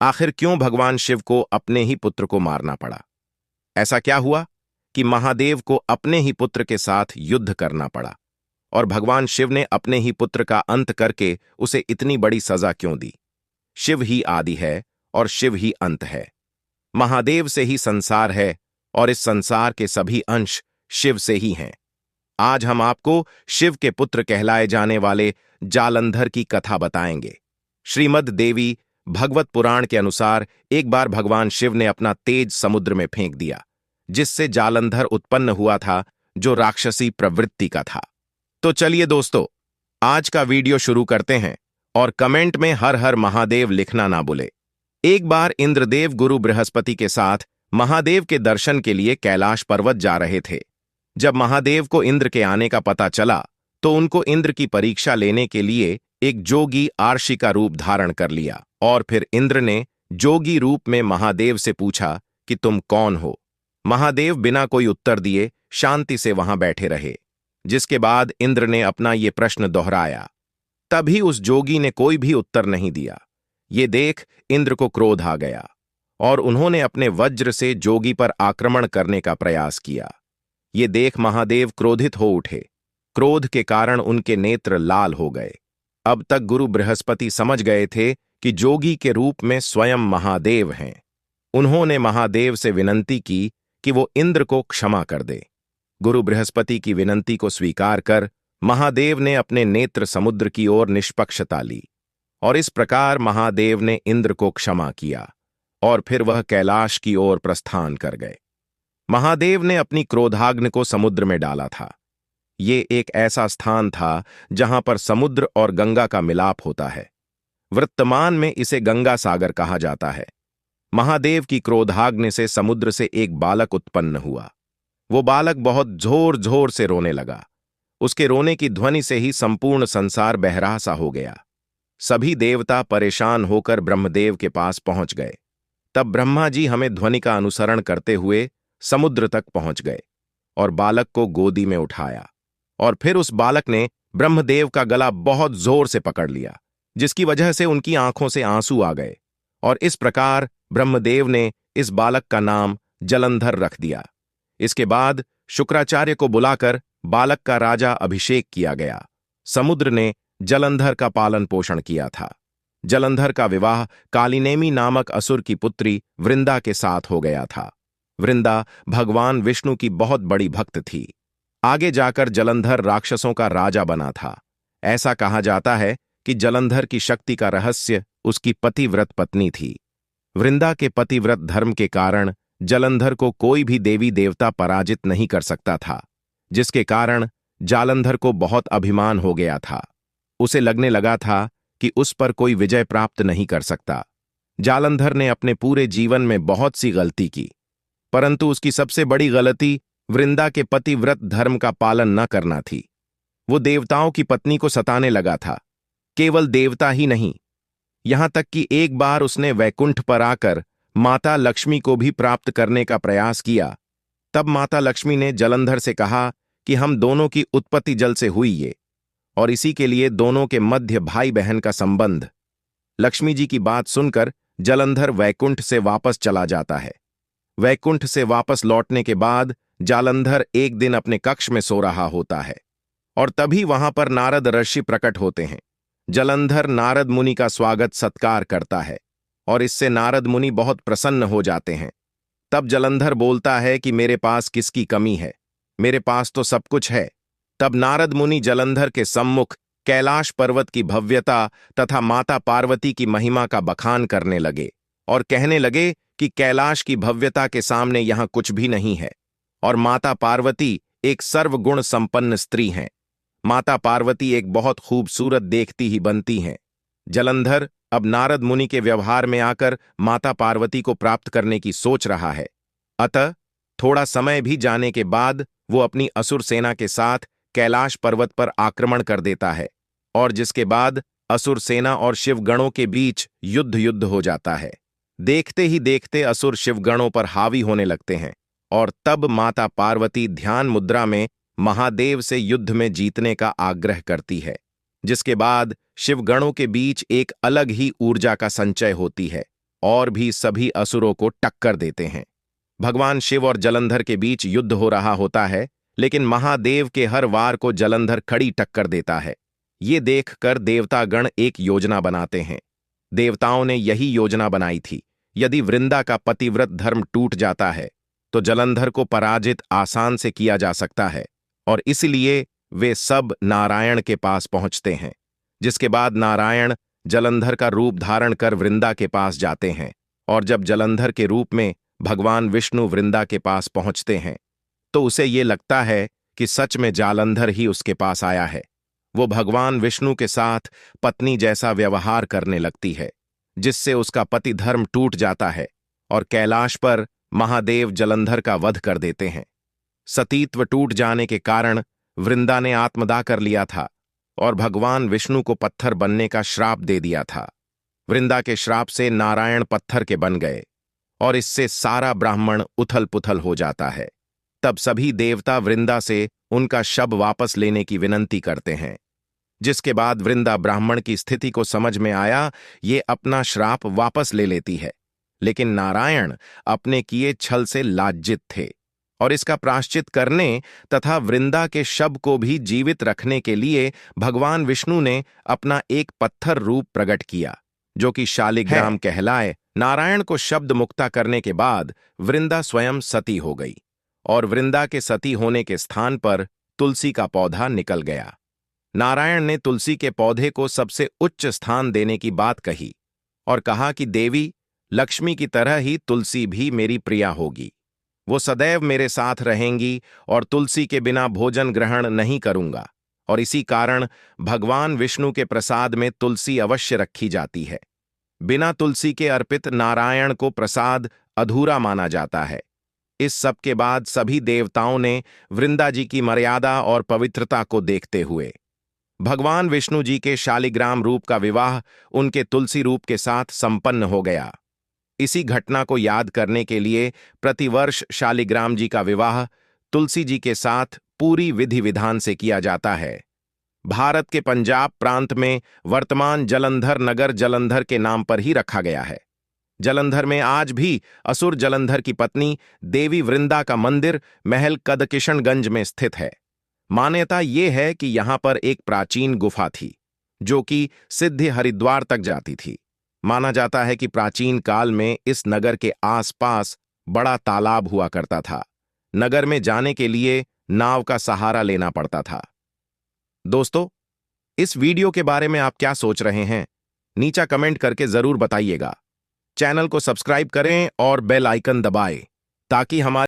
आखिर क्यों भगवान शिव को अपने ही पुत्र को मारना पड़ा? ऐसा क्या हुआ कि महादेव को अपने ही पुत्र के साथ युद्ध करना पड़ा और भगवान शिव ने अपने ही पुत्र का अंत करके उसे इतनी बड़ी सजा क्यों दी? शिव ही आदि है और शिव ही अंत है। महादेव से ही संसार है और इस संसार के सभी अंश शिव से ही हैं। आज हम आपको शिव के पुत्र कहलाए जाने वाले जालंधर की कथा बताएंगे। श्रीमद् देवी भगवत पुराण के अनुसार एक बार भगवान शिव ने अपना तेज समुद्र में फेंक दिया, जिससे जालंधर उत्पन्न हुआ था, जो राक्षसी प्रवृत्ति का था। तो चलिए दोस्तों, आज का वीडियो शुरू करते हैं और कमेंट में हर हर महादेव लिखना ना भूले। एक बार इंद्रदेव गुरु बृहस्पति के साथ महादेव के दर्शन के लिए कैलाश पर्वत जा रहे थे। जब महादेव को इंद्र के आने का पता चला तो उनको इंद्र की परीक्षा लेने के लिए एक जोगी आर्षि का रूप धारण कर लिया और फिर इंद्र ने जोगी रूप में महादेव से पूछा कि तुम कौन हो? महादेव बिना कोई उत्तर दिए शांति से वहां बैठे रहे, जिसके बाद इंद्र ने अपना ये प्रश्न दोहराया। तभी उस जोगी ने कोई भी उत्तर नहीं दिया। ये देख इंद्र को क्रोध आ गया और उन्होंने अपने वज्र से जोगी पर आक्रमण करने का प्रयास किया। ये देख महादेव क्रोधित हो उठे। क्रोध के कारण उनके नेत्र लाल हो गए। अब तक गुरु बृहस्पति समझ गए थे कि जोगी के रूप में स्वयं महादेव हैं। उन्होंने महादेव से विनंती की कि वो इंद्र को क्षमा कर दे। गुरु बृहस्पति की विनंती को स्वीकार कर महादेव ने अपने नेत्र समुद्र की ओर निष्पक्षता ली और इस प्रकार महादेव ने इंद्र को क्षमा किया और फिर वह कैलाश की ओर प्रस्थान कर गए। महादेव ने अपनी क्रोधाग्नि को समुद्र में डाला था। ये एक ऐसा स्थान था जहां पर समुद्र और गंगा का मिलाप होता है। वर्तमान में इसे गंगा सागर कहा जाता है। महादेव की क्रोधाग्नि से समुद्र से एक बालक उत्पन्न हुआ। वो बालक बहुत जोर जोर से रोने लगा। उसके रोने की ध्वनि से ही संपूर्ण संसार बहरा सा हो गया। सभी देवता परेशान होकर ब्रह्मदेव के पास पहुंच गए। तब ब्रह्मा जी हमें ध्वनि का अनुसरण करते हुए समुद्र तक पहुंच गए और बालक को गोदी में उठाया और फिर उस बालक ने ब्रह्मदेव का गला बहुत जोर से पकड़ लिया, जिसकी वजह से उनकी आंखों से आंसू आ गए और इस प्रकार ब्रह्मदेव ने इस बालक का नाम जलंधर रख दिया। इसके बाद शुक्राचार्य को बुलाकर बालक का राजा अभिषेक किया गया। समुद्र ने जलंधर का पालन पोषण किया था। जलंधर का विवाह कालिनेमी नामक असुर की पुत्री वृंदा के साथ हो गया था। वृंदा भगवान विष्णु की बहुत बड़ी भक्त थी। आगे जाकर जलंधर राक्षसों का राजा बना था। ऐसा कहा जाता है कि जलंधर की शक्ति का रहस्य उसकी पतिव्रत पत्नी थी। वृंदा के पतिव्रत धर्म के कारण जलंधर को कोई भी देवी देवता पराजित नहीं कर सकता था, जिसके कारण जालंधर को बहुत अभिमान हो गया था। उसे लगने लगा था कि उस पर कोई विजय प्राप्त नहीं कर सकता। जालंधर ने अपने पूरे जीवन में बहुत सी गलती की, परंतु उसकी सबसे बड़ी गलती वृंदा के पतिव्रत धर्म का पालन न करना थी। वो देवताओं की पत्नी को सताने लगा था। केवल देवता ही नहीं, यहां तक कि एक बार उसने वैकुंठ पर आकर माता लक्ष्मी को भी प्राप्त करने का प्रयास किया। तब माता लक्ष्मी ने जलंधर से कहा कि हम दोनों की उत्पत्ति जल से हुई है और इसी के लिए दोनों के मध्य भाई बहन का संबंध। लक्ष्मी जी की बात सुनकर जलंधर वैकुंठ से वापस चला जाता है। वैकुंठ से वापस लौटने के बाद जालंधर एक दिन अपने कक्ष में सो रहा होता है और तभी वहां पर नारद ऋषि प्रकट होते हैं। जलंधर नारद मुनि का स्वागत सत्कार करता है और इससे नारद मुनि बहुत प्रसन्न हो जाते हैं। तब जलंधर बोलता है कि मेरे पास किसकी कमी है, मेरे पास तो सब कुछ है। तब नारद मुनि जलंधर के सम्मुख कैलाश पर्वत की भव्यता तथा माता पार्वती की महिमा का बखान करने लगे और कहने लगे कि कैलाश की भव्यता के सामने यहां कुछ भी नहीं है और माता पार्वती एक सर्वगुण संपन्न स्त्री हैं। माता पार्वती एक बहुत खूबसूरत देखती ही बनती हैं। जलंधर अब नारद मुनि के व्यवहार में आकर माता पार्वती को प्राप्त करने की सोच रहा है। अतः थोड़ा समय भी जाने के बाद वो अपनी असुर सेना के साथ कैलाश पर्वत पर आक्रमण कर देता है और जिसके बाद असुर सेना और शिवगणों के बीच युद्ध हो जाता है। देखते ही देखते असुर शिवगणों पर हावी होने लगते हैं और तब माता पार्वती ध्यान मुद्रा में महादेव से युद्ध में जीतने का आग्रह करती है, जिसके बाद शिवगणों के बीच एक अलग ही ऊर्जा का संचय होती है और भी सभी असुरों को टक्कर देते हैं। भगवान शिव और जलंधर के बीच युद्ध हो रहा होता है, लेकिन महादेव के हर वार को जलंधर खड़ी टक्कर देता है। ये देखकर देवतागण एक योजना बनाते हैं। देवताओं ने यही योजना बनाई थी, यदि वृंदा का पतिव्रत धर्म टूट जाता है तो जलंधर को पराजित आसान से किया जा सकता है, और इसलिए वे सब नारायण के पास पहुंचते हैं। जिसके बाद नारायण जलंधर का रूप धारण कर वृंदा के पास जाते हैं, और जब जलंधर के रूप में भगवान विष्णु वृंदा के पास पहुंचते हैं तो उसे ये लगता है कि सच में जालंधर ही उसके पास आया है। वो भगवान विष्णु के साथ पत्नी जैसा व्यवहार करने लगती है, जिससे उसका पति धर्म टूट जाता है और कैलाश पर महादेव जलंधर का वध कर देते हैं। सतीत्व टूट जाने के कारण वृंदा ने आत्मदाह कर लिया था और भगवान विष्णु को पत्थर बनने का श्राप दे दिया था। वृंदा के श्राप से नारायण पत्थर के बन गए और इससे सारा ब्राह्मण उथल पुथल हो जाता है। तब सभी देवता वृंदा से उनका शव वापस लेने की विनंती करते हैं। जिसके बाद वृंदा ब्राह्मण की स्थिति को समझ में आया, ये अपना श्राप वापस ले लेती है। लेकिन नारायण अपने किए छल से लाज्जित थे और इसका प्रायश्चित करने तथा वृंदा के शव को भी जीवित रखने के लिए भगवान विष्णु ने अपना एक पत्थर रूप प्रकट किया, जो कि शालिग्राम कहलाए। नारायण को शब्द मुक्ता करने के बाद वृंदा स्वयं सती हो गई और वृंदा के सती होने के स्थान पर तुलसी का पौधा निकल गया। नारायण ने तुलसी के पौधे को सबसे उच्च स्थान देने की बात कही और कहा कि देवी लक्ष्मी की तरह ही तुलसी भी मेरी प्रिया होगी। वो सदैव मेरे साथ रहेंगी और तुलसी के बिना भोजन ग्रहण नहीं करूंगा, और इसी कारण भगवान विष्णु के प्रसाद में तुलसी अवश्य रखी जाती है। बिना तुलसी के अर्पित नारायण को प्रसाद अधूरा माना जाता है। इस सब के बाद सभी देवताओं ने वृंदा जी की मर्यादा और पवित्रता को देखते हुए भगवान विष्णु जी के शालिग्राम रूप का विवाह उनके तुलसी रूप के साथ संपन्न हो गया। इसी घटना को याद करने के लिए प्रतिवर्ष शालिग्राम जी का विवाह तुलसी जी के साथ पूरी विधि विधान से किया जाता है। भारत के पंजाब प्रांत में वर्तमान जलंधर नगर जलंधर के नाम पर ही रखा गया है। जलंधर में आज भी असुर जलंधर की पत्नी देवी वृंदा का मंदिर महल कदकिशनगंज में स्थित है। मान्यता ये है कि यहां पर एक प्राचीन गुफा थी, जो कि सिद्ध हरिद्वार तक जाती थी। माना जाता है कि प्राचीन काल में इस नगर के आसपास बड़ा तालाब हुआ करता था। नगर में जाने के लिए नाव का सहारा लेना पड़ता था। दोस्तों, इस वीडियो के बारे में आप क्या सोच रहे हैं? नीचा कमेंट करके जरूर बताइएगा। चैनल को सब्सक्राइब करें और बेल आइकन दबाएं ताकि हमारे